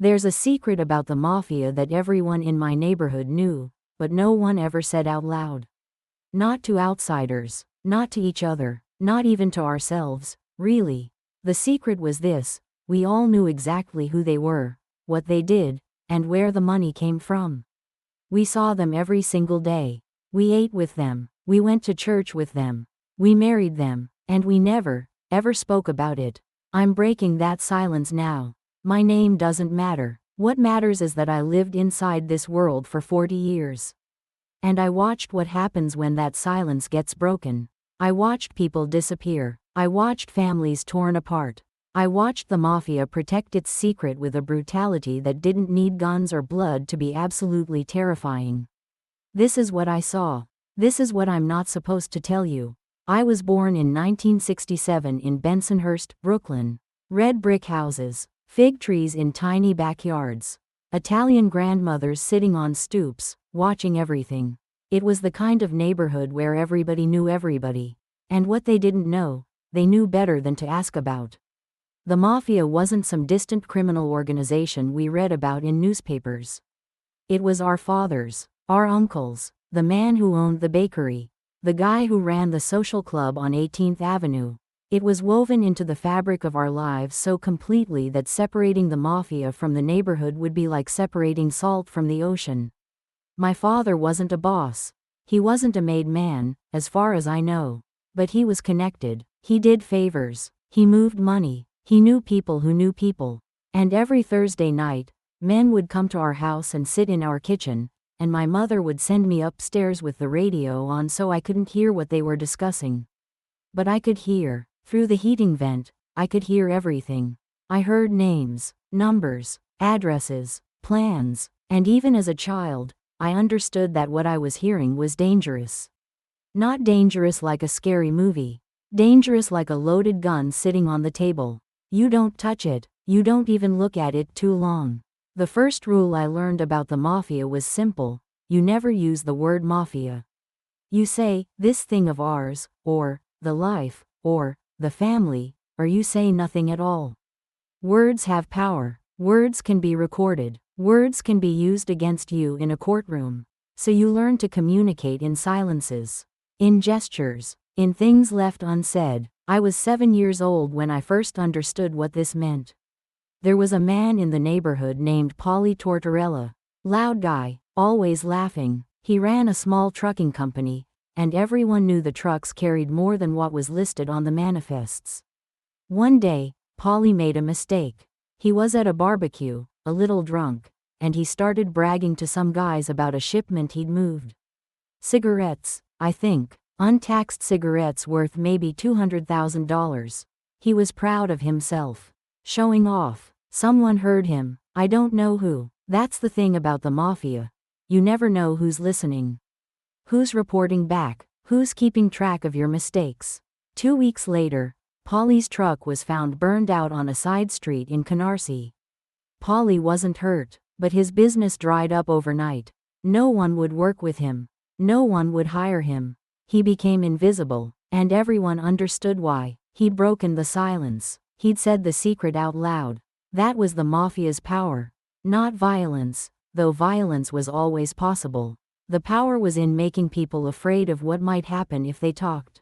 There's a secret about the Mafia that everyone in my neighborhood knew, but no one ever said out loud. Not to outsiders, not to each other, not even to ourselves, really. The secret was this: we all knew exactly who they were, what they did, and where the money came from. We saw them every single day. We ate with them, we went to church with them, we married them, and we never, ever spoke about it. I'm breaking that silence now. My name doesn't matter. What matters is that I lived inside this world for 40 years. And I watched what happens when that silence gets broken. I watched people disappear. I watched families torn apart. I watched the Mafia protect its secret with a brutality that didn't need guns or blood to be absolutely terrifying. This is what I saw. This is what I'm not supposed to tell you. I was born in 1967 in Bensonhurst, Brooklyn. Red brick houses, fig trees in tiny backyards, Italian grandmothers sitting on stoops, watching everything. It was the kind of neighborhood where everybody knew everybody. And what they didn't know, they knew better than to ask about. The Mafia wasn't some distant criminal organization we read about in newspapers. It was our fathers, our uncles, the man who owned the bakery, the guy who ran the social club on 18th Avenue. It was woven into the fabric of our lives so completely that separating the Mafia from the neighborhood would be like separating salt from the ocean. My father wasn't a boss. He wasn't a made man, as far as I know. But he was connected. He did favors. He moved money. He knew people who knew people. And every Thursday night, men would come to our house and sit in our kitchen, and my mother would send me upstairs with the radio on so I couldn't hear what they were discussing. But I could hear. Through the heating vent, I could hear everything. I heard names, numbers, addresses, plans, and even as a child, I understood that what I was hearing was dangerous. Not dangerous like a scary movie. Dangerous like a loaded gun sitting on the table. You don't touch it, you don't even look at it too long. The first rule I learned about the Mafia was simple: you never use the word Mafia. You say, this thing of ours, or, the life, or, the family, or you say nothing at all. Words have power. Words can be recorded. Words can be used against you in a courtroom. So you learn to communicate in silences, in gestures, in things left unsaid. I was 7 years old when I first understood what this meant. There was a man in the neighborhood named Paulie Tortorella. Loud guy, always laughing. He ran a small trucking company, and everyone knew the trucks carried more than what was listed on the manifests. One day, Paulie made a mistake. He was at a barbecue, a little drunk, and he started bragging to some guys about a shipment he'd moved. Cigarettes, I think, untaxed cigarettes worth maybe $200,000. He was proud of himself. Showing off. Someone heard him, I don't know who. That's the thing about the Mafia. You never know who's listening. Who's reporting back? Who's keeping track of your mistakes? 2 weeks later, Paulie's truck was found burned out on a side street in Canarsie. Paulie wasn't hurt, but his business dried up overnight. No one would work with him. No one would hire him. He became invisible, and everyone understood why. He'd broken the silence. He'd said the secret out loud. That was the Mafia's power. Not violence, though violence was always possible. The power was in making people afraid of what might happen if they talked.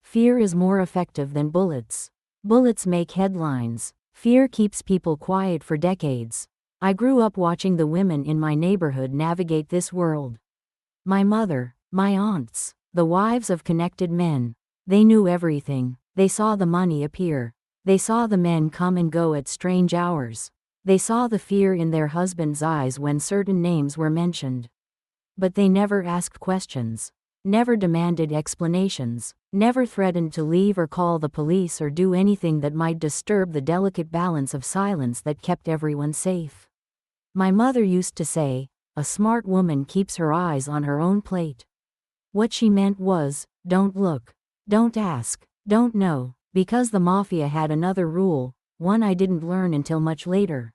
Fear is more effective than bullets. Bullets make headlines. Fear keeps people quiet for decades. I grew up watching the women in my neighborhood navigate this world. My mother, my aunts, the wives of connected men. They knew everything. They saw the money appear. They saw the men come and go at strange hours. They saw the fear in their husbands' eyes when certain names were mentioned. But they never asked questions, never demanded explanations, never threatened to leave or call the police or do anything that might disturb the delicate balance of silence that kept everyone safe. My mother used to say, a smart woman keeps her eyes on her own plate. What she meant was, don't look, don't ask, don't know, because the Mafia had another rule, one I didn't learn until much later.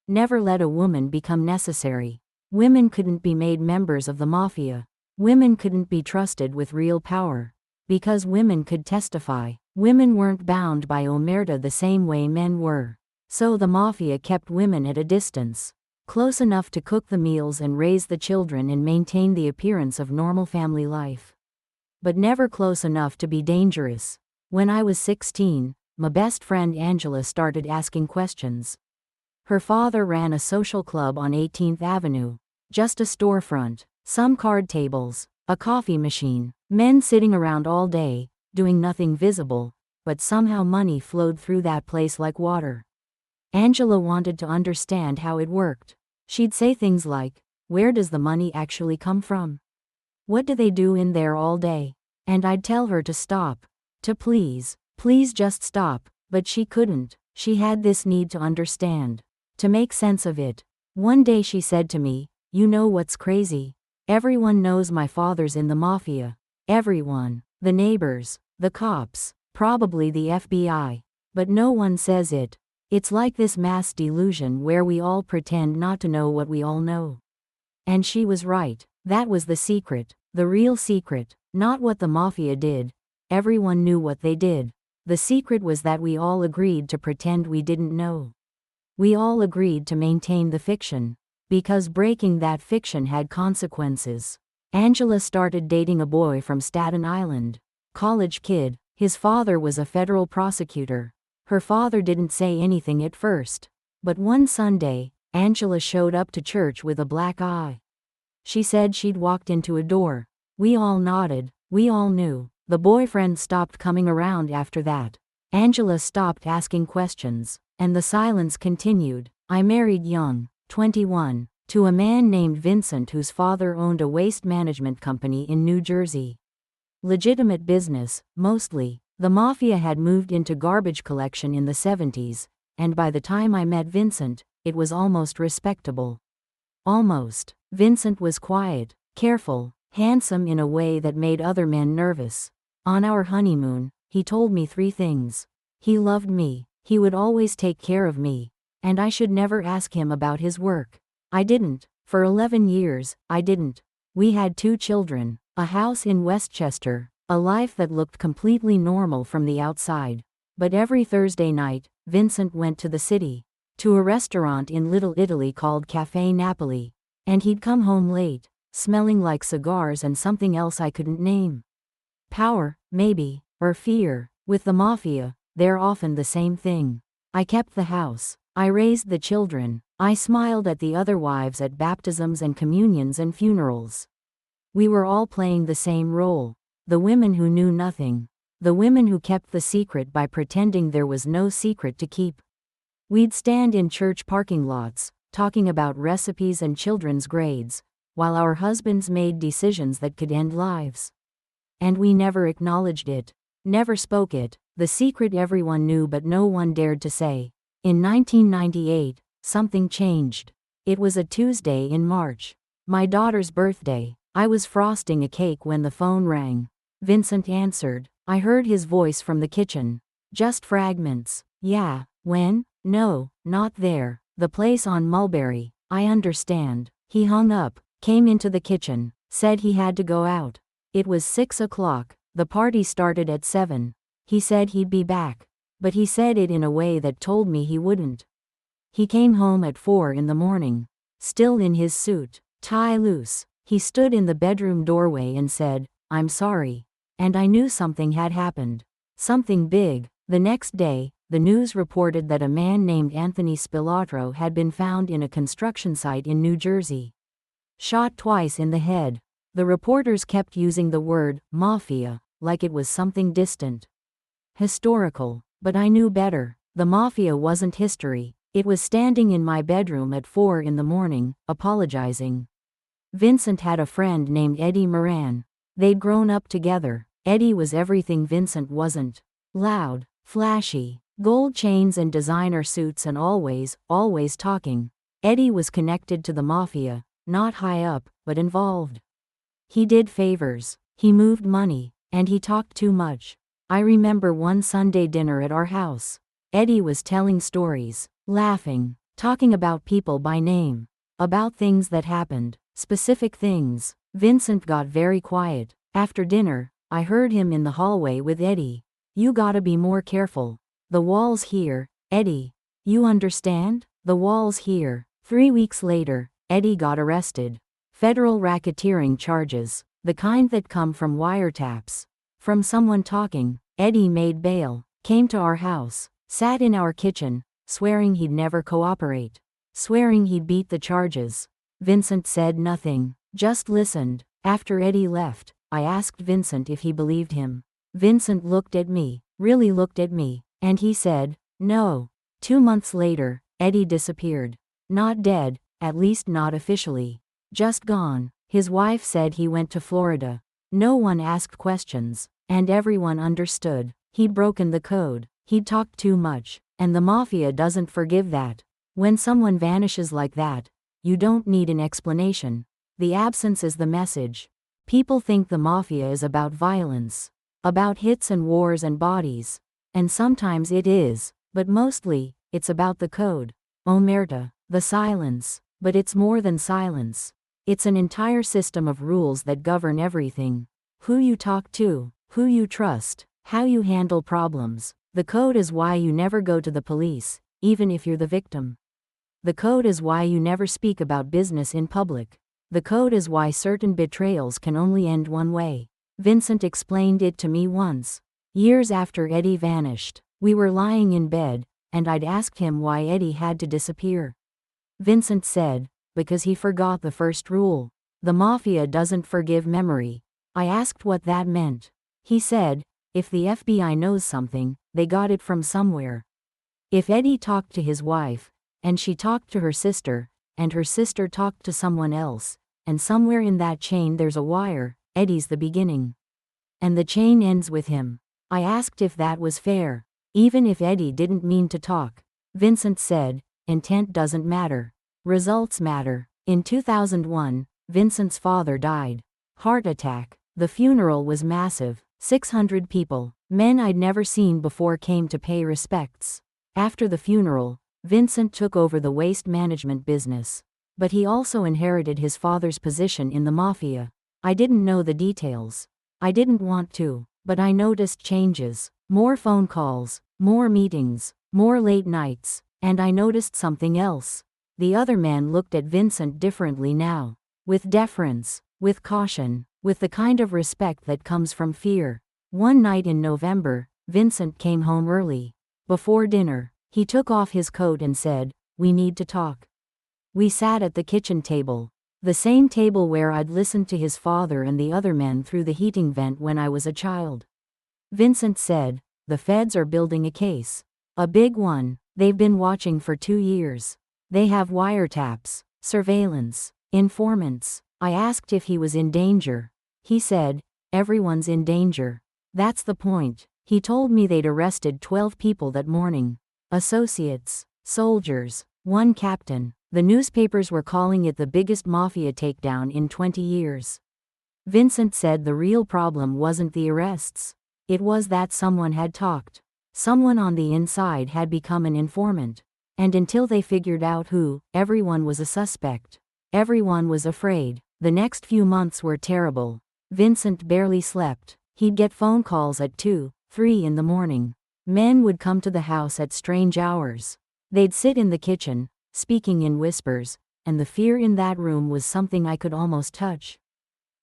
Never let a woman become necessary. Women couldn't be made members of the Mafia. Women couldn't be trusted with real power. Because women could testify. Women weren't bound by omerta the same way men were. So the Mafia kept women at a distance. Close enough to cook the meals and raise the children and maintain the appearance of normal family life. But never close enough to be dangerous. When I was 16, my best friend Angela started asking questions. Her father ran a social club on 18th Avenue. Just a storefront, some card tables, a coffee machine, men sitting around all day, doing nothing visible, but somehow money flowed through that place like water. Angela wanted to understand how it worked. She'd say things like, "Where does the money actually come from? What do they do in there all day?" And I'd tell her to stop. To please just stop, but she couldn't. She had this need to understand, to make sense of it. One day she said to me, "You know what's crazy? Everyone knows my father's in the Mafia. Everyone. The neighbors, the cops, probably the FBI. But no one says it. It's like this mass delusion where we all pretend not to know what we all know." And she was right. That was the secret, the real secret, not what the Mafia did. Everyone knew what they did. The secret was that we all agreed to pretend we didn't know. We all agreed to maintain the fiction, because breaking that fiction had consequences. Angela started dating a boy from Staten Island. College kid. His father was a federal prosecutor. Her father didn't say anything at first. But one Sunday, Angela showed up to church with a black eye. She said she'd walked into a door. We all nodded. We all knew. The boyfriend stopped coming around after that. Angela stopped asking questions, and the silence continued. I married young, 21, to a man named Vincent whose father owned a waste management company in New Jersey. Legitimate business, mostly. The Mafia had moved into garbage collection in the 70s, and by the time I met Vincent, it was almost respectable. Almost. Vincent was quiet, careful, handsome in a way that made other men nervous. On our honeymoon, he told me 3 things. He loved me, he would always take care of me, and I should never ask him about his work. I didn't. For 11 years, I didn't. We had 2 children, a house in Westchester, a life that looked completely normal from the outside. But every Thursday night, Vincent went to the city, to a restaurant in Little Italy called Café Napoli, and he'd come home late, smelling like cigars and something else I couldn't name. Power, maybe, or fear. With the Mafia, they're often the same thing. I kept the house. I raised the children. I smiled at the other wives at baptisms and communions and funerals. We were all playing the same role. The women who knew nothing. The women who kept the secret by pretending there was no secret to keep. We'd stand in church parking lots, talking about recipes and children's grades, while our husbands made decisions that could end lives. And we never acknowledged it. Never spoke it. The secret everyone knew but no one dared to say. In 1998, something changed. It was a Tuesday in March. My daughter's birthday. I was frosting a cake when the phone rang. Vincent answered. I heard his voice from the kitchen. Just fragments. Yeah, when? No, not there. The place on Mulberry. I understand. He hung up, came into the kitchen, said he had to go out. It was 6 o'clock. The party started at 7. He said he'd be back. But he said it in a way that told me he wouldn't. He came home at 4 in the morning. Still in his suit, tie loose. He stood in the bedroom doorway and said, I'm sorry. And I knew something had happened. Something big. The next day, the news reported that a man named Anthony Spilatro had been found in a construction site in New Jersey. Shot twice in the head. The reporters kept using the word Mafia, like it was something distant. Historical. But I knew better. The Mafia wasn't history. It was standing in my bedroom at 4 in the morning, apologizing. Vincent had a friend named Eddie Moran. They'd grown up together. Eddie was everything Vincent wasn't. Loud, flashy, gold chains and designer suits and always talking. Eddie was connected to the Mafia, not high up, but involved. He did favors, he moved money, and he talked too much. I remember one Sunday dinner at our house. Eddie was telling stories, laughing, talking about people by name, about things that happened, specific things. Vincent got very quiet. After dinner, I heard him in the hallway with Eddie. You gotta be more careful. The wall's here, Eddie. You understand? The walls here. 3 weeks later, Eddie got arrested. Federal racketeering charges, the kind that come from wiretaps. From someone talking. Eddie made bail, came to our house, sat in our kitchen, swearing he'd never cooperate. Swearing he'd beat the charges. Vincent said nothing, just listened. After Eddie left, I asked Vincent if he believed him. Vincent looked at me, really looked at me, and he said, no. 2 months later, Eddie disappeared. Not dead, at least not officially. Just gone. His wife said he went to Florida. No one asked questions, and everyone understood. He'd broken the code, he'd talked too much, and the Mafia doesn't forgive that. When someone vanishes like that, you don't need an explanation. The absence is the message. People think the Mafia is about violence, about hits and wars and bodies. And sometimes it is, but mostly, it's about the code. Omerta, the silence. But it's more than silence. It's an entire system of rules that govern everything. Who you talk to, who you trust, how you handle problems. The code is why you never go to the police, even if you're the victim. The code is why you never speak about business in public. The code is why certain betrayals can only end one way. Vincent explained it to me once. Years after Eddie vanished, we were lying in bed, and I'd asked him why Eddie had to disappear. Vincent said, because he forgot the first rule. The Mafia doesn't forgive memory. I asked what that meant. He said, if the FBI knows something, they got it from somewhere. If Eddie talked to his wife, and she talked to her sister, and her sister talked to someone else, and somewhere in that chain there's a wire, Eddie's the beginning. And the chain ends with him. I asked if that was fair, even if Eddie didn't mean to talk. Vincent said, intent doesn't matter. Results matter. In 2001, Vincent's father died. Heart attack. The funeral was massive. 600 people, men I'd never seen before, came to pay respects. After the funeral, Vincent took over the waste management business. But he also inherited his father's position in the Mafia. I didn't know the details. I didn't want to, but I noticed changes. More phone calls, more meetings, more late nights, and I noticed something else. The other men looked at Vincent differently now. With deference, with caution, with the kind of respect that comes from fear. One night in November, Vincent came home early. Before dinner, he took off his coat and said, we need to talk. We sat at the kitchen table. The same table where I'd listened to his father and the other men through the heating vent when I was a child. Vincent said, the feds are building a case. A big one. They've been watching for 2 years. They have wiretaps, surveillance, informants. I asked if he was in danger. He said, everyone's in danger. That's the point. He told me they'd arrested 12 people that morning. Associates, soldiers, one captain. The newspapers were calling it the biggest Mafia takedown in 20 years. Vincent said the real problem wasn't the arrests. It was that someone had talked. Someone on the inside had become an informant. And until they figured out who, everyone was a suspect. Everyone was afraid. The next few months were terrible. Vincent barely slept. He'd get phone calls at 2, 3 in the morning. Men would come to the house at strange hours. They'd sit in the kitchen, speaking in whispers, and the fear in that room was something I could almost touch.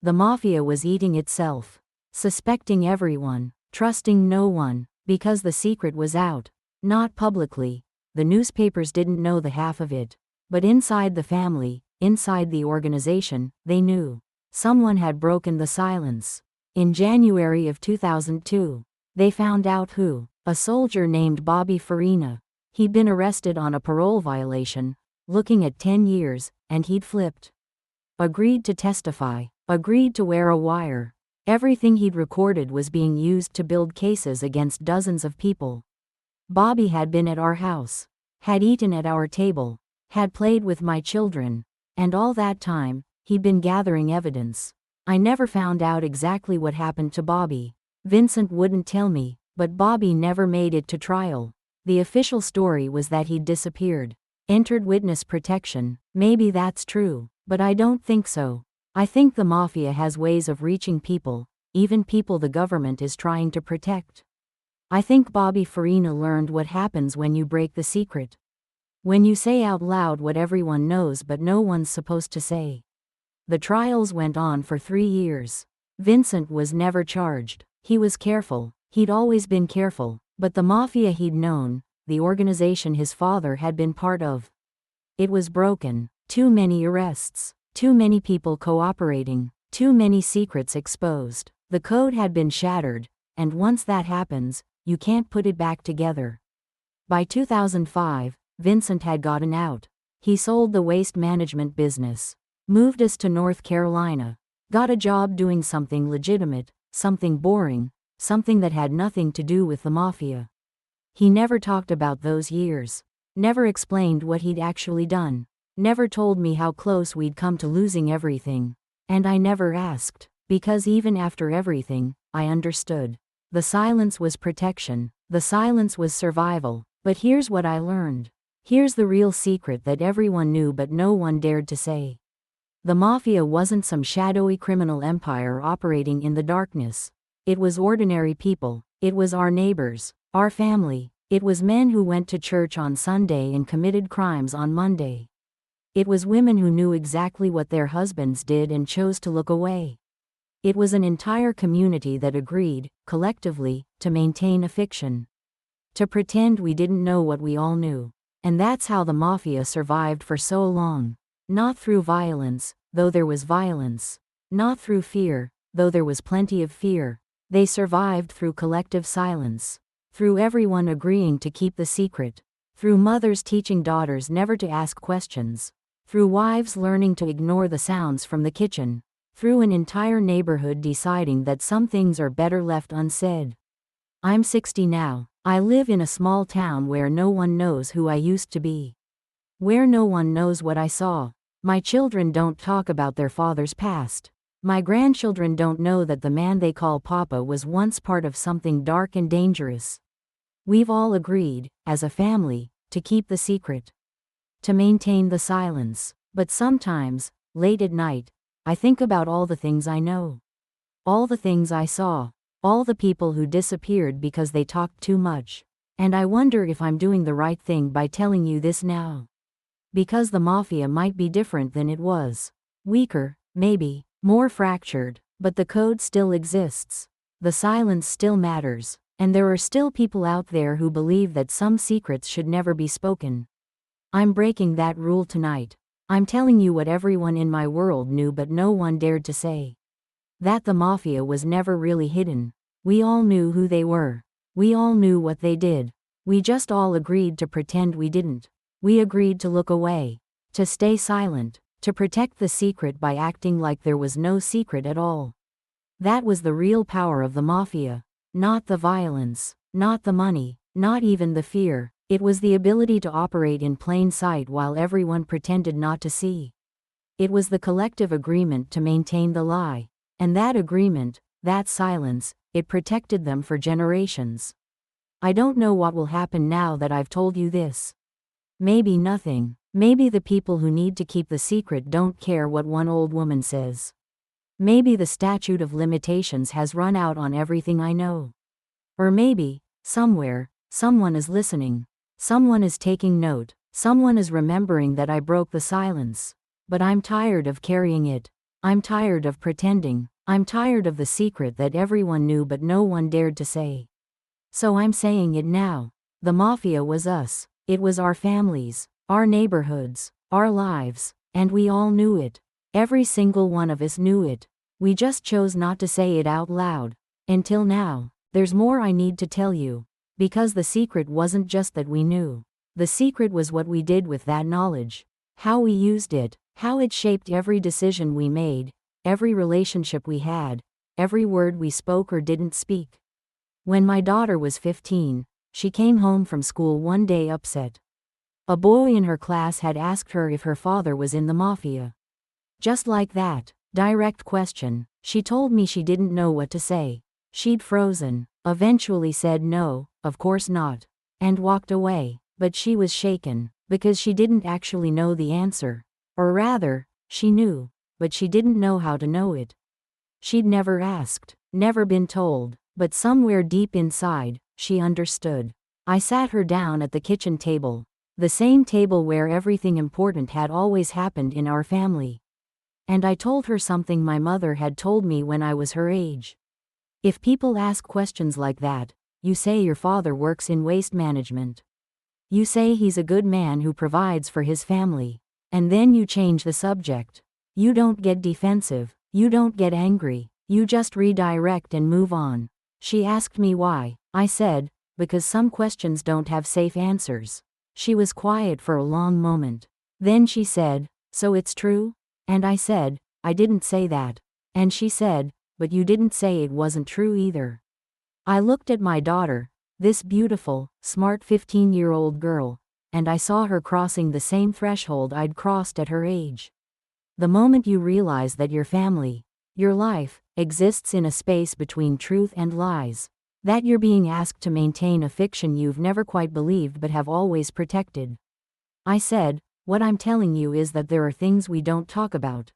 The Mafia was eating itself. Suspecting everyone, trusting no one, because the secret was out. Not publicly. The newspapers didn't know the half of it. But inside the family, inside the organization, they knew. Someone had broken the silence. In January of 2002, they found out who. A soldier named Bobby Farina. He'd been arrested on a parole violation, looking at 10 years, and he'd flipped. Agreed to testify. Agreed to wear a wire. Everything he'd recorded was being used to build cases against dozens of people. Bobby had been at our house. Had eaten at our table. Had played with my children. And all that time, he'd been gathering evidence. I never found out exactly what happened to Bobby. Vincent wouldn't tell me, but Bobby never made it to trial. The official story was that he'd disappeared. Entered witness protection. Maybe that's true, but I don't think so. I think the Mafia has ways of reaching people, even people the government is trying to protect. I think Bobby Farina learned what happens when you break the secret. When you say out loud what everyone knows but no one's supposed to say. The trials went on for 3 years. Vincent was never charged. He was careful. He'd always been careful. But the mafia he'd known, the organization his father had been part of, it was broken. Too many arrests. Too many people cooperating. Too many secrets exposed. The code had been shattered, and once that happens, you can't put it back together. By 2005, Vincent had gotten out. He sold the waste management business. Moved us to North Carolina. Got a job doing something legitimate, something boring, something that had nothing to do with the mafia. He never talked about those years. Never explained what he'd actually done. Never told me how close we'd come to losing everything. And I never asked, because even after everything, I understood. The silence was protection. The silence was survival. But here's what I learned. Here's the real secret that everyone knew but no one dared to say. The mafia wasn't some shadowy criminal empire operating in the darkness. It was ordinary people. It was our neighbors, our family. It was men who went to church on Sunday and committed crimes on Monday. It was women who knew exactly what their husbands did and chose to look away. It was an entire community that agreed, collectively, to maintain a fiction. To pretend we didn't know what we all knew. And that's how the mafia survived for so long. Not through violence, though there was violence. Not through fear, though there was plenty of fear. They survived through collective silence. Through everyone agreeing to keep the secret. Through mothers teaching daughters never to ask questions. Through wives learning to ignore the sounds from the kitchen. Through an entire neighborhood deciding that some things are better left unsaid. I'm 60 now. I live in a small town where no one knows who I used to be. Where no one knows what I saw. My children don't talk about their father's past. My grandchildren don't know that the man they call Papa was once part of something dark and dangerous. We've all agreed, as a family, to keep the secret. To maintain the silence. But sometimes, late at night, I think about all the things I know. All the things I saw. All the people who disappeared because they talked too much. And I wonder if I'm doing the right thing by telling you this now. Because the mafia might be different than it was. Weaker, maybe, more fractured, but the code still exists. The silence still matters, and there are still people out there who believe that some secrets should never be spoken. I'm breaking that rule tonight. I'm telling you what everyone in my world knew but no one dared to say. That the mafia was never really hidden. We all knew who they were. We all knew what they did. We just all agreed to pretend we didn't. We agreed to look away. To stay silent. To protect the secret by acting like there was no secret at all. That was the real power of the mafia. Not the violence. Not the money. Not even the fear. It was the ability to operate in plain sight while everyone pretended not to see. It was the collective agreement to maintain the lie. And that agreement, that silence, it protected them for generations. I don't know what will happen now that I've told you this. Maybe nothing. Maybe the people who need to keep the secret don't care what one old woman says. Maybe the statute of limitations has run out on everything I know. Or maybe, somewhere, someone is listening. Someone is taking note. Someone is remembering that I broke the silence. But I'm tired of carrying it. I'm tired of pretending. I'm tired of the secret that everyone knew but no one dared to say. So I'm saying it now. The mafia was us. It was our families, our neighborhoods, our lives, and we all knew it. Every single one of us knew it. We just chose not to say it out loud. Until now. There's more I need to tell you. Because the secret wasn't just that we knew. The secret was what we did with that knowledge. How we used it. How it shaped every decision we made, every relationship we had, every word we spoke or didn't speak. When my daughter was 15, she came home from school one day upset. A boy in her class had asked her if her father was in the mafia. Just like that, direct question. She told me she didn't know what to say. She'd frozen, eventually said no, of course not, and walked away. But she was shaken, because she didn't actually know the answer. Or rather, she knew, but she didn't know how to know it. She'd never asked, never been told, but somewhere deep inside, she understood. I sat her down at the kitchen table. The same table where everything important had always happened in our family. And I told her something my mother had told me when I was her age. If people ask questions like that, you say your father works in waste management. You say he's a good man who provides for his family. And then you change the subject. You don't get defensive, you don't get angry, you just redirect and move on. She asked me why. I said, because some questions don't have safe answers. She was quiet for a long moment. Then she said, so it's true? And I said, I didn't say that. And she said, but you didn't say it wasn't true either. I looked at my daughter, this beautiful, smart 15-year-old girl, and I saw her crossing the same threshold I'd crossed at her age. The moment you realize that your family, your life, exists in a space between truth and lies, that you're being asked to maintain a fiction you've never quite believed but have always protected. I said, what I'm telling you is that there are things we don't talk about.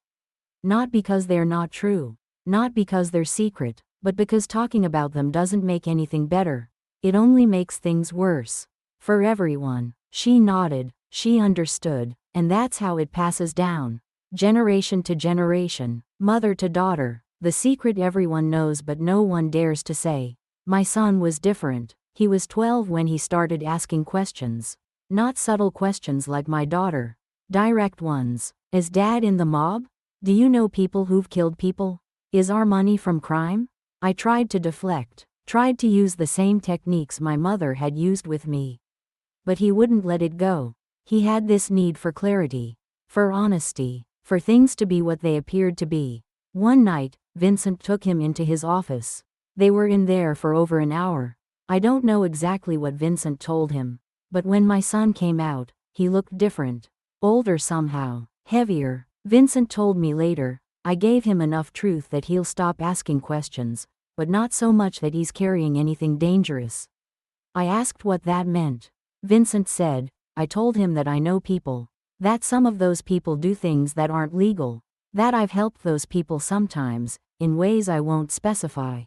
Not because they're not true, not because they're secret, but because talking about them doesn't make anything better. It only makes things worse. For everyone. She nodded, she understood, and that's how it passes down. Generation to generation, mother to daughter, the secret everyone knows but no one dares to say. My son was different. He was 12 when he started asking questions. Not subtle questions like my daughter. Direct ones. Is Dad in the mob? Do you know people who've killed people? Is our money from crime? I tried to deflect, tried to use the same techniques my mother had used with me. But he wouldn't let it go. He had this need for clarity, for honesty, for things to be what they appeared to be. One night, Vincent took him into his office. They were in there for over an hour. I don't know exactly what Vincent told him, but when my son came out, he looked different. Older somehow, heavier. Vincent told me later, I gave him enough truth that he'll stop asking questions, but not so much that he's carrying anything dangerous. I asked what that meant. Vincent said, I told him that I know people. That some of those people do things that aren't legal. That I've helped those people sometimes, in ways I won't specify.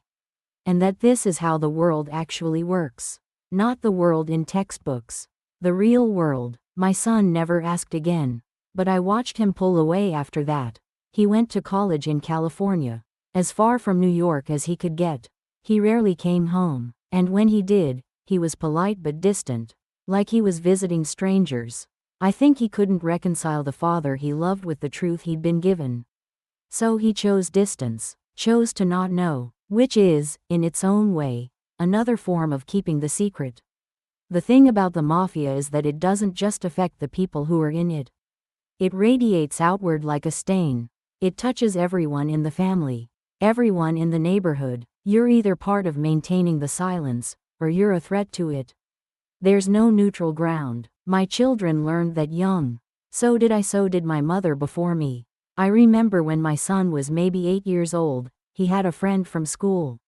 And that this is how the world actually works. Not the world in textbooks. The real world. My son never asked again. But I watched him pull away after that. He went to college in California. As far from New York as he could get. He rarely came home. And when he did, he was polite but distant. Like he was visiting strangers. I think he couldn't reconcile the father he loved with the truth he'd been given. So he chose distance, chose to not know, which is, in its own way, another form of keeping the secret. The thing about the Mafia is that it doesn't just affect the people who are in it. It radiates outward like a stain. It touches everyone in the family, everyone in the neighborhood. You're either part of maintaining the silence, or you're a threat to it. There's no neutral ground. My children learned that young. So did my mother before me. I remember when my son was maybe 8 years old, he had a friend from school.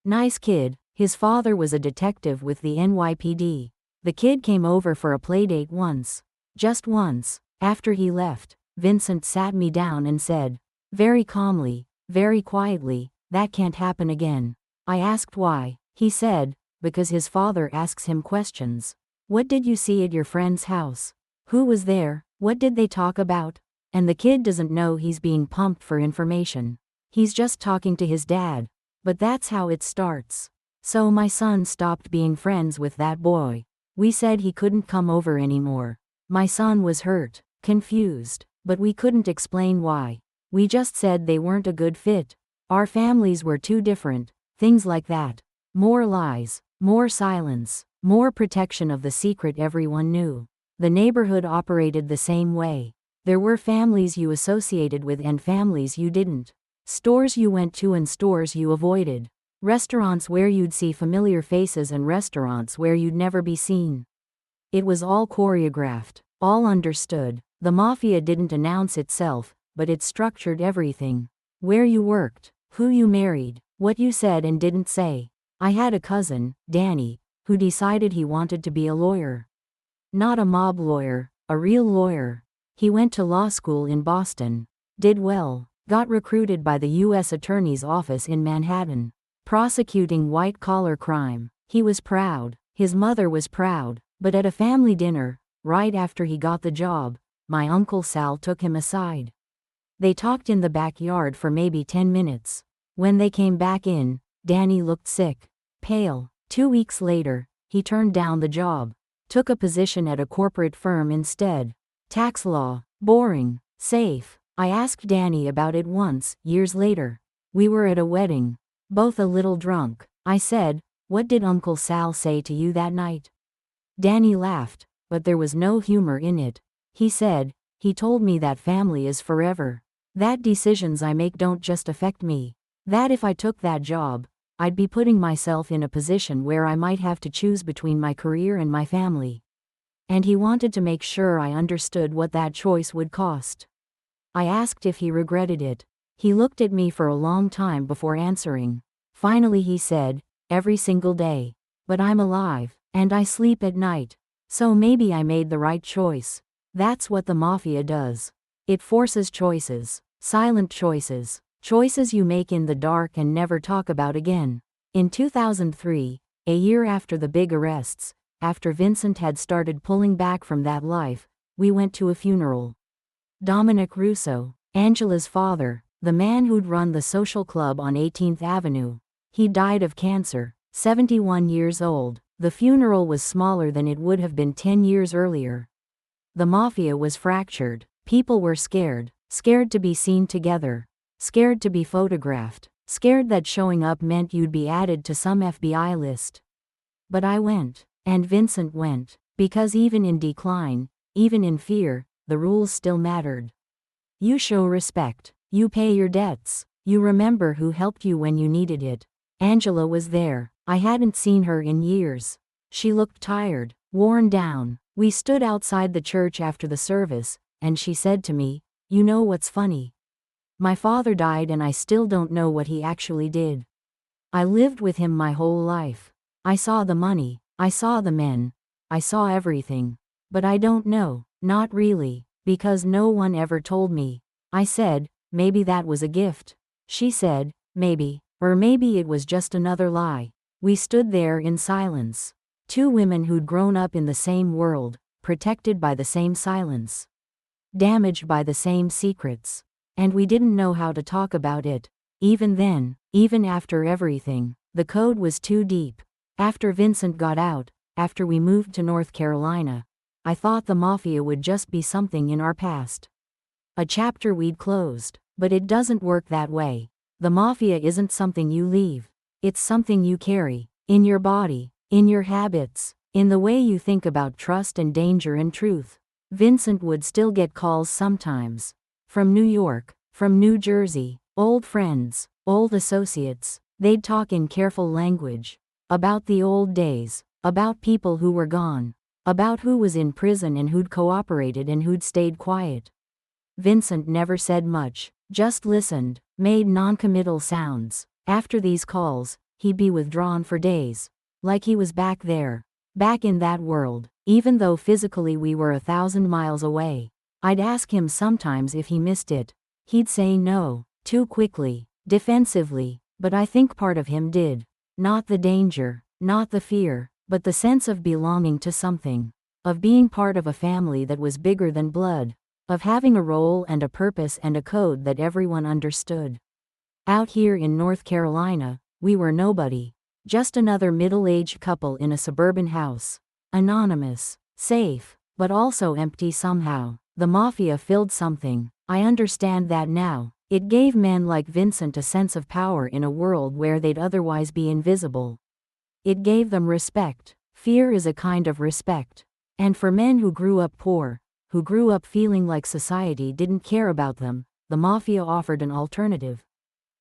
Nice kid, his father was a detective with the NYPD. The kid came over for a playdate once. Just once. After he left, Vincent sat me down and said, very calmly, very quietly, that can't happen again. I asked why. He said, because his father asks him questions. What did you see at your friend's house? Who was there? What did they talk about? And the kid doesn't know he's being pumped for information. He's just talking to his dad. But that's how it starts. So my son stopped being friends with that boy. We said he couldn't come over anymore. My son was hurt, confused, but we couldn't explain why. We just said they weren't a good fit. Our families were too different, things like that. More lies. More silence, more protection of the secret everyone knew. The neighborhood operated the same way. There were families you associated with and families you didn't. Stores you went to and stores you avoided. Restaurants where you'd see familiar faces and restaurants where you'd never be seen. It was all choreographed, all understood. The Mafia didn't announce itself, but it structured everything. Where you worked, who you married, what you said and didn't say. I had a cousin, Danny, who decided he wanted to be a lawyer. Not a mob lawyer, a real lawyer. He went to law school in Boston. Did well, got recruited by the U.S. Attorney's Office in Manhattan. Prosecuting white-collar crime. He was proud. His mother was proud. But at a family dinner, right after he got the job, my Uncle Sal took him aside. They talked in the backyard for maybe 10 minutes. When they came back in, Danny looked sick, pale. 2 weeks later, he turned down the job, took a position at a corporate firm instead. Tax law, boring, safe. I asked Danny about it once, years later. We were at a wedding, both a little drunk. I said, "What did Uncle Sal say to you that night?" Danny laughed, but there was no humor in it. He said, "He told me that family is forever. That decisions I make don't just affect me. That if I took that job, I'd be putting myself in a position where I might have to choose between my career and my family." And he wanted to make sure I understood what that choice would cost. I asked if he regretted it. He looked at me for a long time before answering. Finally he said, "Every single day. But I'm alive, and I sleep at night. So maybe I made the right choice." That's what the Mafia does. It forces choices. Silent choices. Choices you make in the dark and never talk about again. In 2003, a year after the big arrests, after Vincent had started pulling back from that life, we went to a funeral. Dominic Russo, Angela's father, the man who'd run the social club on 18th Avenue. He died of cancer, 71 years old. The funeral was smaller than it would have been 10 years earlier. The Mafia was fractured. People were scared. Scared to be seen together. Scared to be photographed. Scared that showing up meant you'd be added to some FBI list. But I went. And Vincent went. Because even in decline, even in fear, the rules still mattered. You show respect. You pay your debts. You remember who helped you when you needed it. Angela was there. I hadn't seen her in years. She looked tired, worn down. We stood outside the church after the service, and she said to me, "You know what's funny? My father died and I still don't know what he actually did. I lived with him my whole life. I saw the money, I saw the men, I saw everything. But I don't know, not really, because no one ever told me." I said, "Maybe that was a gift." She said, "Maybe, or maybe it was just another lie." We stood there in silence. Two women who'd grown up in the same world, protected by the same silence, damaged by the same secrets. And we didn't know how to talk about it. Even then, even after everything, the code was too deep. After Vincent got out, after we moved to North Carolina, I thought the Mafia would just be something in our past. A chapter we'd closed. But it doesn't work that way. The Mafia isn't something you leave. It's something you carry. In your body. In your habits. In the way you think about trust and danger and truth. Vincent would still get calls sometimes. From New York. From New Jersey. Old friends. Old associates. They'd talk in careful language. About the old days. About people who were gone. About who was in prison and who'd cooperated and who'd stayed quiet. Vincent never said much. Just listened. Made non-committal sounds. After these calls, he'd be withdrawn for days. Like he was back there. Back in that world. Even though physically we were 1,000 miles away. I'd ask him sometimes if he missed it. He'd say no. Too quickly. Defensively. But I think part of him did. Not the danger. Not the fear. But the sense of belonging to something. Of being part of a family that was bigger than blood. Of having a role and a purpose and a code that everyone understood. Out here in North Carolina, we were nobody. Just another middle-aged couple in a suburban house. Anonymous. Safe. But also empty somehow. The Mafia filled something. I understand that now. It gave men like Vincent a sense of power in a world where they'd otherwise be invisible. It gave them respect. Fear is a kind of respect. And for men who grew up poor, who grew up feeling like society didn't care about them, the Mafia offered an alternative.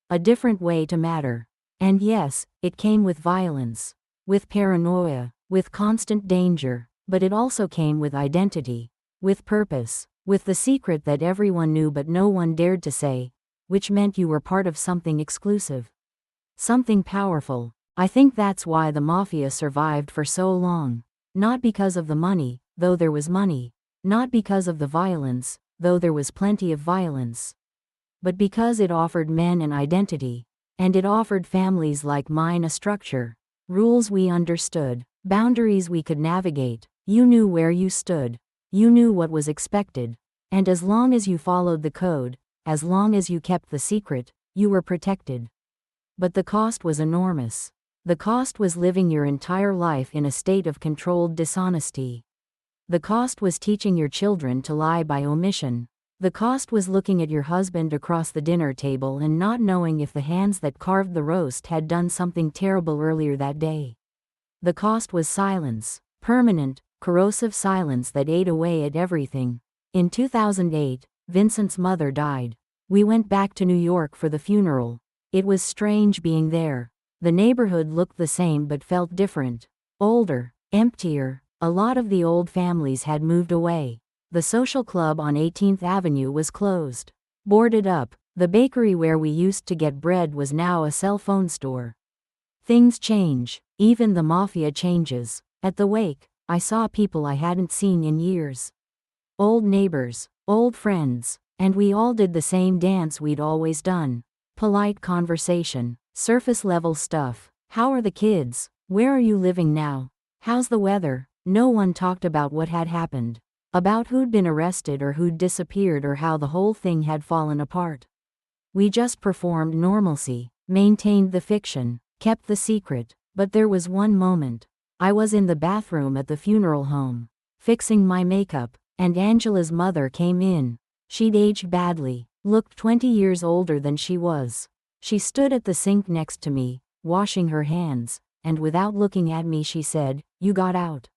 A different way to matter. And yes, it came with violence. With paranoia. With constant danger. But it also came with identity. With purpose. With the secret that everyone knew but no one dared to say. Which meant you were part of something exclusive. Something powerful. I think that's why the Mafia survived for so long. Not because of the money, though there was money. Not because of the violence, though there was plenty of violence. But because it offered men an identity. And it offered families like mine a structure. Rules we understood. Boundaries we could navigate. You knew where you stood. You knew what was expected. And as long as you followed the code, as long as you kept the secret, you were protected. But the cost was enormous. The cost was living your entire life in a state of controlled dishonesty. The cost was teaching your children to lie by omission. The cost was looking at your husband across the dinner table and not knowing if the hands that carved the roast had done something terrible earlier that day. The cost was silence, permanent, corrosive silence that ate away at everything. In 2008, Vincent's mother died. We went back to New York for the funeral. It was strange being there. The neighborhood looked the same but felt different. Older, emptier. A lot of the old families had moved away. The social club on 18th Avenue was closed. Boarded up. The bakery where we used to get bread was now a cell phone store. Things change. Even the Mafia changes. At the wake, I saw people I hadn't seen in years. Old neighbors, old friends, and we all did the same dance we'd always done. Polite conversation, surface level stuff. How are the kids? Where are you living now? How's the weather? No one talked about what had happened. About who'd been arrested or who'd disappeared or how the whole thing had fallen apart. We just performed normalcy, maintained the fiction, kept the secret. But there was one moment. I was in the bathroom at the funeral home, fixing my makeup, and Angela's mother came in. She'd aged badly, looked 20 years older than she was. She stood at the sink next to me, washing her hands, and without looking at me she said, "You got out."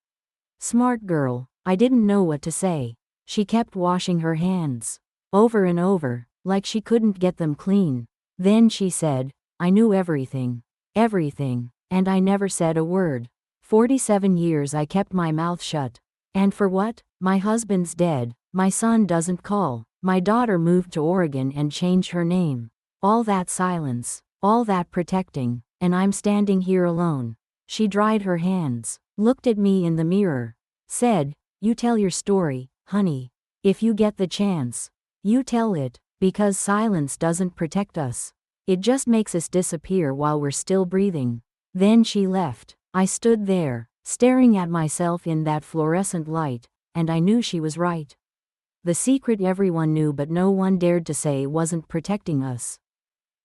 Smart girl. I didn't know what to say. She kept washing her hands, over and over, like she couldn't get them clean. Then she said, "I knew everything. Everything. And I never said a word. 47 years I kept my mouth shut. And for what? My husband's dead. My son doesn't call. My daughter moved to Oregon and changed her name. All that silence. All that protecting. And I'm standing here alone." She dried her hands, looked at me in the mirror, said, "You tell your story, honey. If you get the chance. You tell it, because silence doesn't protect us. It just makes us disappear while we're still breathing." Then she left. I stood there, staring at myself in that fluorescent light, and I knew she was right. The secret everyone knew but no one dared to say wasn't protecting us.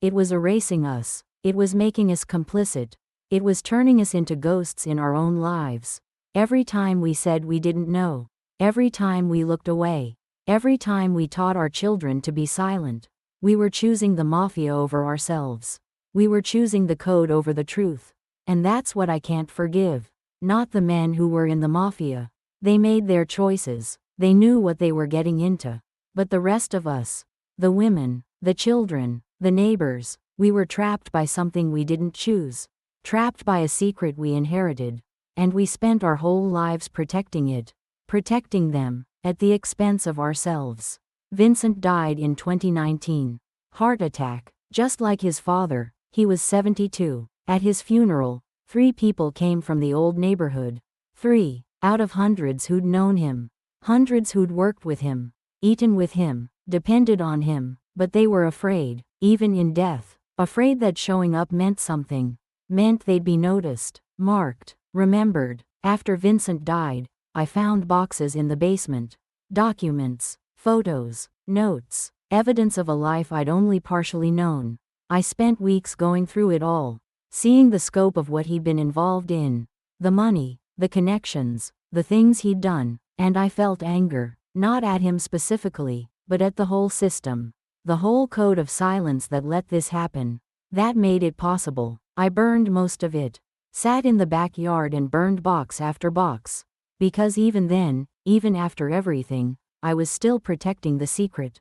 It was erasing us. It was making us complicit. It was turning us into ghosts in our own lives. Every time we said we didn't know. Every time we looked away. Every time we taught our children to be silent. We were choosing the Mafia over ourselves. We were choosing the code over the truth. And that's what I can't forgive. Not the men who were in the Mafia. They made their choices. They knew what they were getting into. But the rest of us, the women, the children, the neighbors, we were trapped by something we didn't choose. Trapped by a secret we inherited. And we spent our whole lives protecting it. Protecting them, at the expense of ourselves. Vincent died in 2019. Heart attack. Just like his father, he was 72. At his funeral, 3 people came from the old neighborhood. 3, out of hundreds who'd known him. Hundreds who'd worked with him, eaten with him, depended on him, but they were afraid, even in death. Afraid that showing up meant something. Meant they'd be noticed, marked, remembered. After Vincent died, I found boxes in the basement. Documents, photos, notes, evidence of a life I'd only partially known. I spent weeks going through it all. Seeing the scope of what he'd been involved in, the money, the connections, the things he'd done, and I felt anger, not at him specifically, but at the whole system. The whole code of silence that let this happen. That made it possible. I burned most of it. Sat in the backyard and burned box after box. Because even then, even after everything, I was still protecting the secret.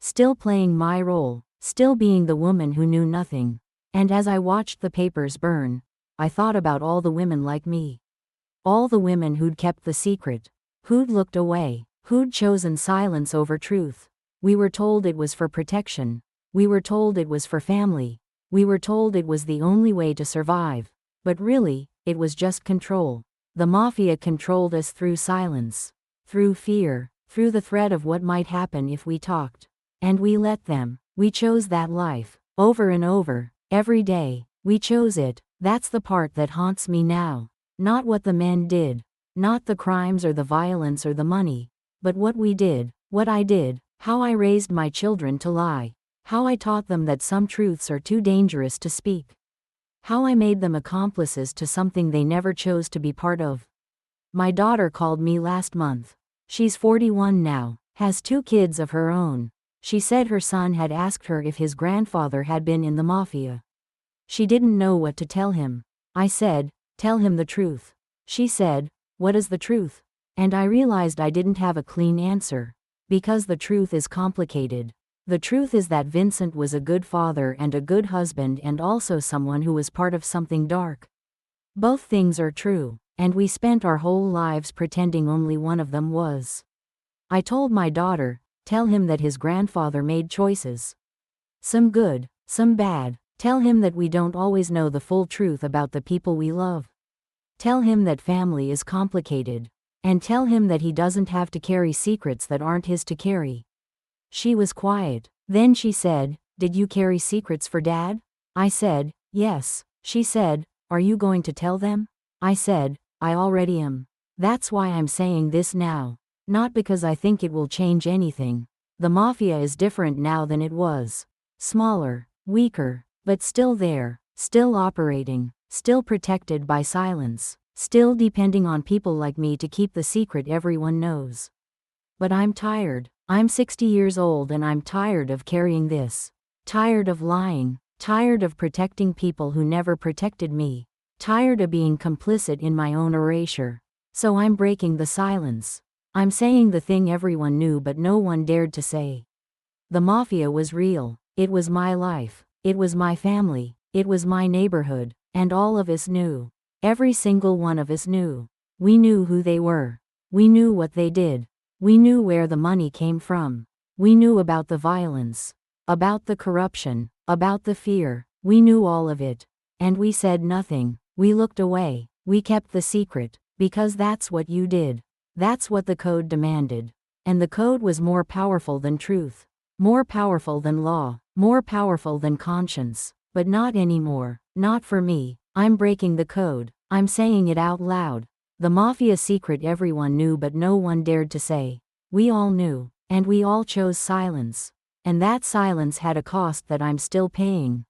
Still playing my role, still being the woman who knew nothing. And as I watched the papers burn, I thought about all the women like me. All the women who'd kept the secret, who'd looked away, who'd chosen silence over truth. We were told it was for protection. We were told it was for family. We were told it was the only way to survive. But really, it was just control. The Mafia controlled us through silence, through fear, through the threat of what might happen if we talked. And we let them. We chose that life, over and over. Every day, we chose it. That's the part that haunts me now. Not what the men did. Not the crimes or the violence or the money. But what we did, what I did, how I raised my children to lie, how I taught them that some truths are too dangerous to speak, how I made them accomplices to something they never chose to be part of. My daughter called me last month. She's 41 now, has 2 kids of her own. She said her son had asked her if his grandfather had been in the Mafia. She didn't know what to tell him. I said, tell him the truth. She said, what is the truth? And I realized I didn't have a clean answer. Because the truth is complicated. The truth is that Vincent was a good father and a good husband and also someone who was part of something dark. Both things are true, and we spent our whole lives pretending only one of them was. I told my daughter, tell him that his grandfather made choices. Some good, some bad. Tell him that we don't always know the full truth about the people we love. Tell him that family is complicated. And tell him that he doesn't have to carry secrets that aren't his to carry. She was quiet. Then she said, did you carry secrets for Dad? I said, yes. She said, are you going to tell them? I said, I already am. That's why I'm saying this now. Not because I think it will change anything. The Mafia is different now than it was. Smaller, weaker, but still there, still operating, still protected by silence, still depending on people like me to keep the secret everyone knows. But I'm tired. I'm 60 years old and I'm tired of carrying this. Tired of lying. Tired of protecting people who never protected me. Tired of being complicit in my own erasure. So I'm breaking the silence. I'm saying the thing everyone knew but no one dared to say. The Mafia was real. It was my life. It was my family. It was my neighborhood. And all of us knew. Every single one of us knew. We knew who they were. We knew what they did. We knew where the money came from. We knew about the violence. About the corruption. About the fear. We knew all of it. And we said nothing. We looked away. We kept the secret. Because that's what you did. That's what the code demanded. And the code was more powerful than truth. More powerful than law. More powerful than conscience. But not anymore. Not for me. I'm breaking the code. I'm saying it out loud. The Mafia secret everyone knew but no one dared to say. We all knew. And we all chose silence. And that silence had a cost that I'm still paying.